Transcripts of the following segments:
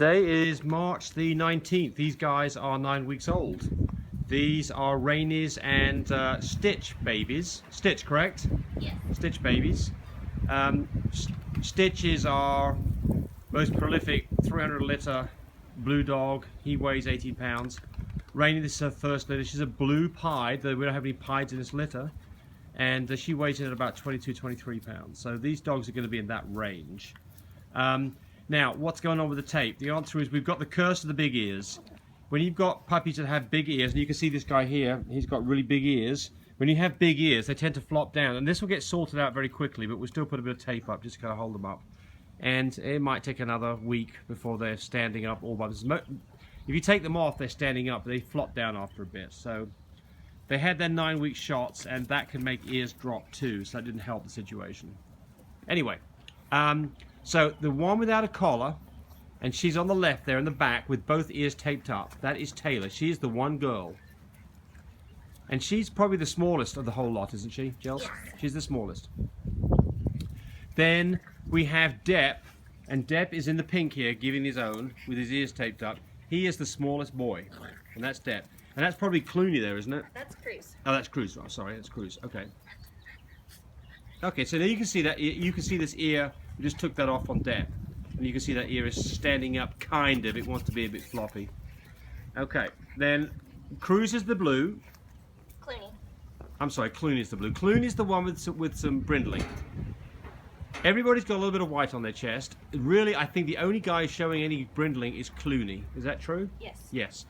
Today is March the 19th. These guys are 9 weeks old. These are Rainey's and Stitch babies. Stitch, correct? Yes. Stitch babies. Stitch is our most prolific 300-litter blue dog. He weighs 18 pounds. Rainey, this is her first litter. She's a blue pied, though we don't have any pieds in this litter. And she weighs in at about 22, 23 pounds. So these dogs are going to be in that range. Now, what's going on with the tape? The answer is we've got the curse of the big ears. When you've got puppies that have big ears, and you can see this guy here, he's got really big ears. When you have big ears, they tend to flop down. And this will get sorted out very quickly, but we'll still put a bit of tape up just to kind of hold them up. And it might take another week before they're standing up all by themselves. If you take them off, they're standing up, but they flop down after a bit. So they had their 9-week shots, and that can make ears drop too, so that didn't help the situation. Anyway, so the one without a collar, and she's on the left there in the back with both ears taped up, that is Taylor. She is the one girl. And she's probably the smallest of the whole lot, isn't she, Jels? Yes. She's the smallest. Then we have Depp, and Depp is in the pink here, giving his own, with his ears taped up. He is the smallest boy, and that's Depp. And that's probably Clooney there, isn't it? That's Cruz. Oh, that's Cruz. Oh, sorry, that's Cruz. Okay. Okay, so now you can see that. You can see this ear. We just took that off on Depp, and you can see that ear is standing up, kind of. It wants to be a bit floppy. Okay, then Cruz is the blue. Clooney. I'm sorry, Clooney's the blue. Clooney's the one with some brindling. Everybody's got a little bit of white on their chest. Really, I think the only guy showing any brindling is Clooney. Is that true? Yes. Yes.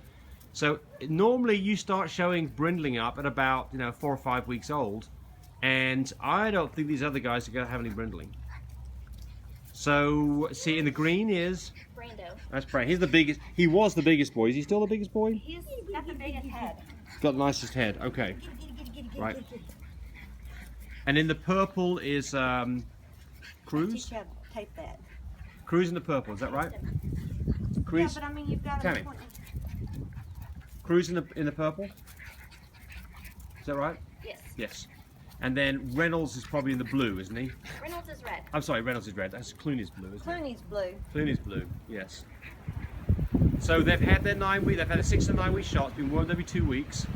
So normally you start showing brindling up at about 4 or 5 weeks old, and I don't think these other guys are going to have any brindling. So see, in the green is Brando. that's Brando. He's the biggest. He was the biggest boy. Is he still the biggest boy? He's got the biggest head. He's got the nicest head. Okay. Right. And in the purple is Cruz. Teach you how to tape that. Cruz in the purple. Is that right? Cruz. Yeah, but I mean, you've got Tammy. to. Cruz in the purple. Is that right? Yes. Yes. And then Reynolds is probably in the blue, isn't he? Reynolds is red. I'm sorry, Reynolds is red. That's Clooney's blue, isn't it? Clooney's blue. Clooney's blue, yes. So they've had their 9-week, they've had a 6 and 9 week shot, it's been warmed every 2 weeks.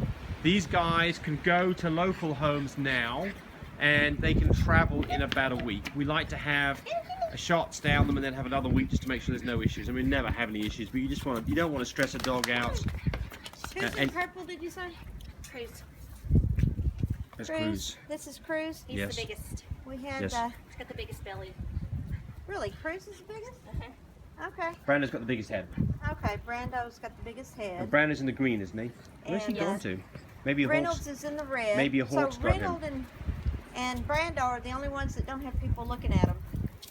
These guys can go to local homes now, and they can travel in about a week. We like to have shots down them and then have another week just to make sure there's no issues. I mean, we never have any issues, but you don't want to stress a dog out. Who's in purple, did you say? Cruz. That's Cruz. This is Cruz. He's Yes. the biggest. We had, Yes. He's got the biggest belly. really, Cruz is the biggest? Okay. Brandon's got the biggest head. Okay, Brando's got the biggest And head. Brandon's in the green, isn't he? Where's he And, gone to? Maybe a Reynolds horse. is in the red. Maybe a horse So got him. Reynolds and Brando are the only ones that don't have people looking at them.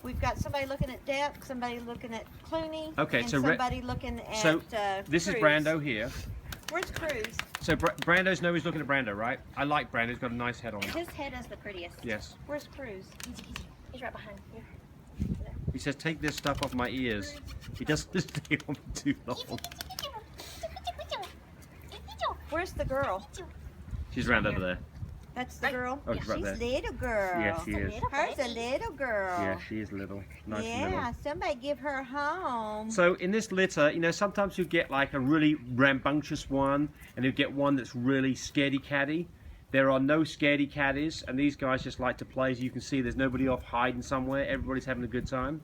We've got somebody looking at Depp, somebody looking at Clooney, Okay, and so somebody looking at So this is Cruz. Brando here. Where's Cruz? So Brando's nobody's looking at Brando, right? I like Brando. He's got a nice head on him. His head is the prettiest. Yes. Where's Cruz? He's right behind you. He says, "Take this stuff off my ears." He doesn't stay on for too long. Where's the girl? She's round over there. That's the girl? Oh, she's right She's there. little girl. Yes, she is. Hers a little girl. Yeah, she is little. Nice and Yeah, little. somebody give her a home. So in this litter, sometimes you get like a really rambunctious one, and you get one that's really scaredy catty. There are no scaredy catties, and these guys just like to play. As you can see, there's nobody off hiding somewhere. Everybody's having a good time.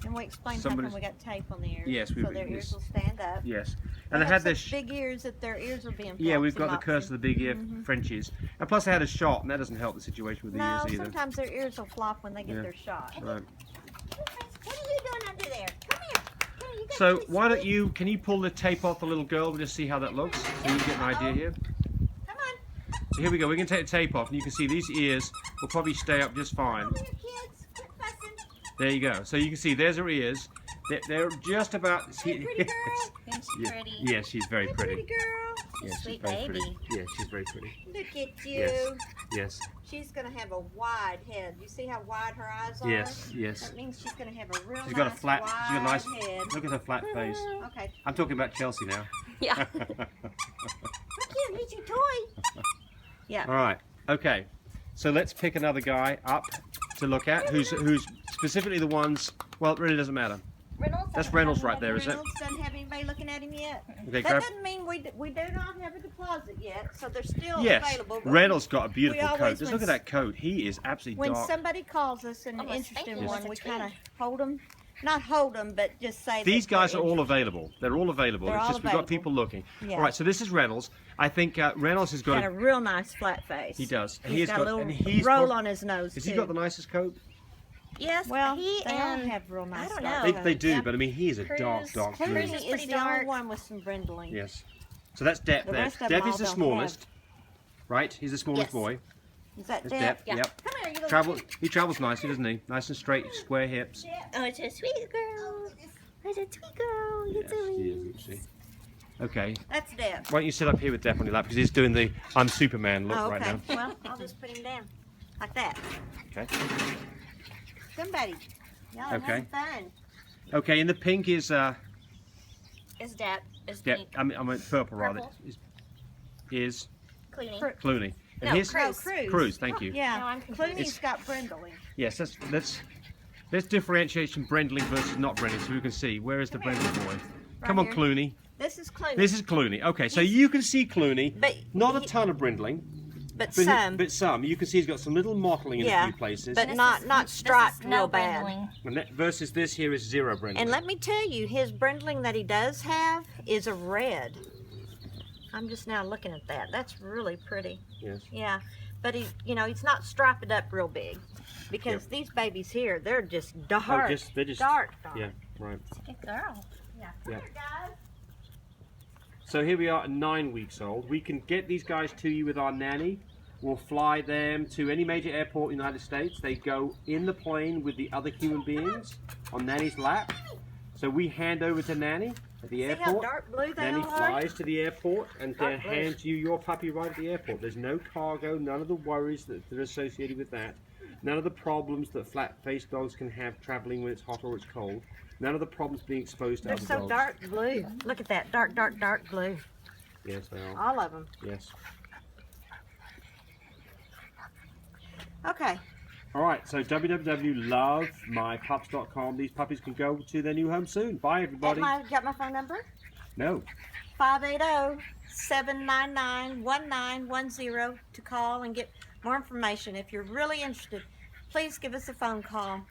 And we explained Somebody's- something, we got tape on the ears. Yes, so their ears will stand up. Yes, And and they had their big ears that their ears are being yeah. We've got the flopsy-mopsy. curse of the big ear Frenchies, and plus they had a shot, and that doesn't help the situation with the No, ears either. sometimes their ears will flop when they get Yeah. their shot. Right. What are you doing under there? Come here. Come here, you got So this. why don't you, can you pull the tape off the little girl and just see how that looks? So you can get an idea here. Come on. So here we go, we can take the tape off and you can see these ears will probably stay up just fine. Come here, kids. Quit fussing. There you go. So you can see there's her ears. They're just about... Pretty girl. Isn't she Yeah. pretty? Yes, she's very Hey, pretty. pretty girl. Yes, she's Sweet very baby. pretty. Yes, she's very pretty. Look at you. Yes. Yes, She's going to have a wide head. You see how wide her eyes are? yes, yes. That means she's going to have a real She's got a nice flat, wide she's got a nice, head. look at her flat face. Okay. I'm talking about Chelsea now. Yeah. Look here, here's your toy. Yeah. All right. Okay. So let's pick another guy up to look at, who's specifically the ones. Well, it really doesn't matter. Reynolds? That's Reynolds right there, is it? Reynolds doesn't have anybody looking at him yet. Okay, That grab. doesn't mean we do not have a deposit yet, so they're still Yes, available. but Reynolds got a beautiful always coat. Just when look at that coat. He is absolutely When dark. somebody calls us and Almost interested in thank you. one, It's a we twig. kind of hold them. Not hold them, but just say These that they're guys are all interested. available. They're all available. They're It's all just we've got available. people looking. Yeah. All right, so this is Reynolds. I think Reynolds has got. Got a real nice flat face. He does. And He's he has got a got. little And he's roll got, on his nose has too. he got the nicest coat? Yes, Well, he they all and have real nice. I don't flat know. They do, Yeah. but I mean, he is a dark Cruz- blue. Clooney Cruz is is pretty the only dark. one with some brindling. Yes. So that's Depp The there. rest of them Depp all is the don't smallest, right? He's the smallest Yes. boy. Is that That's Depp? Depp. Yeah. Yep. Come here, you little Travel. cute He travels nicely, doesn't he? Nice and straight, square hips. Oh, it's a sweet girl. It's a sweet girl. Yes, It's a he is, isn't she? Okay. That's Depp. Why don't you sit up here with Depp on your lap because he's doing the I'm Superman look Oh, right okay. now. Well, I'll just put him down like that. Okay. Somebody. Y'all are Okay. having fun. Okay, and the pink is It's Depp. It's Depp. pink. I mean purple rather. Purple. Is Clooney. Cru- Clooney. And No, his Cruz. Cruz. Cruz. Thank you. Yeah. No, I'm confused. Clooney's got brindling. Yes. Let's differentiate some brindling versus not brindling so we can see where is the brindling boy. Come on, here. Clooney. This is Clooney. This is Clooney. Okay, so He's- you can see Clooney. But Not a he- ton of brindling, but but some. but some. You can see he's got some little mottling in Yeah, a few places. but This not is- not this is striped no real bad. brindling. And that, versus this here is zero brindling. And let me tell you, his brindling that he does have is a red. I'm just now looking at that. That's really pretty. Yes. Yeah, but he's not striped up real big, because Yep. these babies here, they're just dark, Oh, they're just dark. Yeah, right. Good girl. Yeah. Yeah. Here, guys. So here we are at 9 weeks old. We can get these guys to you with our nanny. We'll fly them to any major airport in the United States. They go in the plane with the other human beings on nanny's lap. So we hand over to nanny at the See how airport. dark blue they Nanny all are? flies to the airport and Dark blue. hands you your puppy right at the airport. There's no cargo, none of the worries that are associated with that. None of the problems that flat-faced dogs can have traveling when it's hot or it's cold. None of the problems being exposed to They're other so dogs. dark blue. Look at that, dark, dark, dark blue. Yes, they are. All of them. Yes. Okay. All right, so www.lovemypups.com. These puppies can go to their new home soon. Bye, everybody. Got my phone number? No. 580-799-1910 to call and get more information. If you're really interested, please give us a phone call,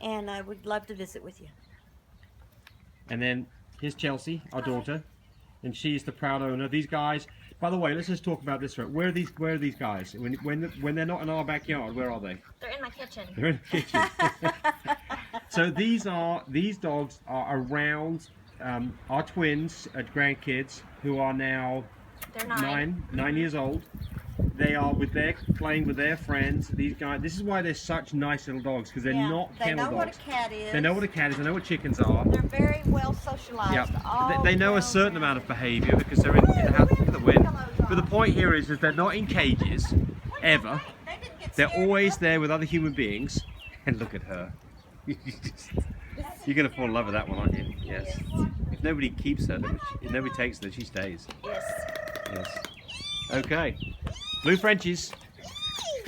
and we'd love to visit with you. And then here's Chelsea, our daughter, and she's the proud owner. These guys. By the way, let's just talk about this. Where are these guys? When they're not in our backyard, where are they? They're in my kitchen. They're in the kitchen. So these dogs are around our twins, grandkids, who are now They're 9. 9 years old. They are playing with their friends. These guys. This is why they're such nice little dogs, because they're not They kennel know dogs. what a cat is. They know what a cat is. They know what chickens are. They're very well socialized. Yep. all They know a well certain rounded. amount of behaviour because they're in the house. Look at the wind. But the point here is they're not in cages, ever. They didn't get They're scared. always there with other human beings. And look at her. You're going to fall in love with that one, aren't you? Yes. If nobody keeps her, if nobody takes her, she stays. Yes. Yes. Okay. Blue Frenchies.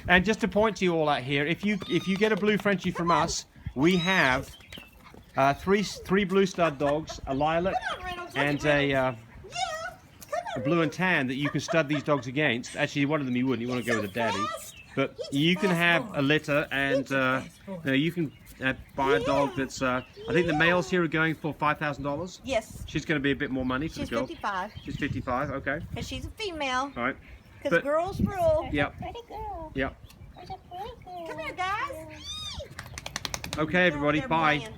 And just to point to you all out here, if you get a blue Frenchie from us, we have three blue stud dogs, a lilac, and a blue and tan that you can stud these dogs against. Actually, one of them you wouldn't. You want to go with a daddy. But you can have a litter, and you can buy a dog that's. I think the males here are going for $5,000. Yes. She's going to be a bit more money for She's the girl. 55. She's 55. Okay. And she's a female. All right. Because But- girls rule. Yep. Pretty girl. Yep. Where's a pretty girl? Come here, guys. Okay, everybody. They're Bye. playing.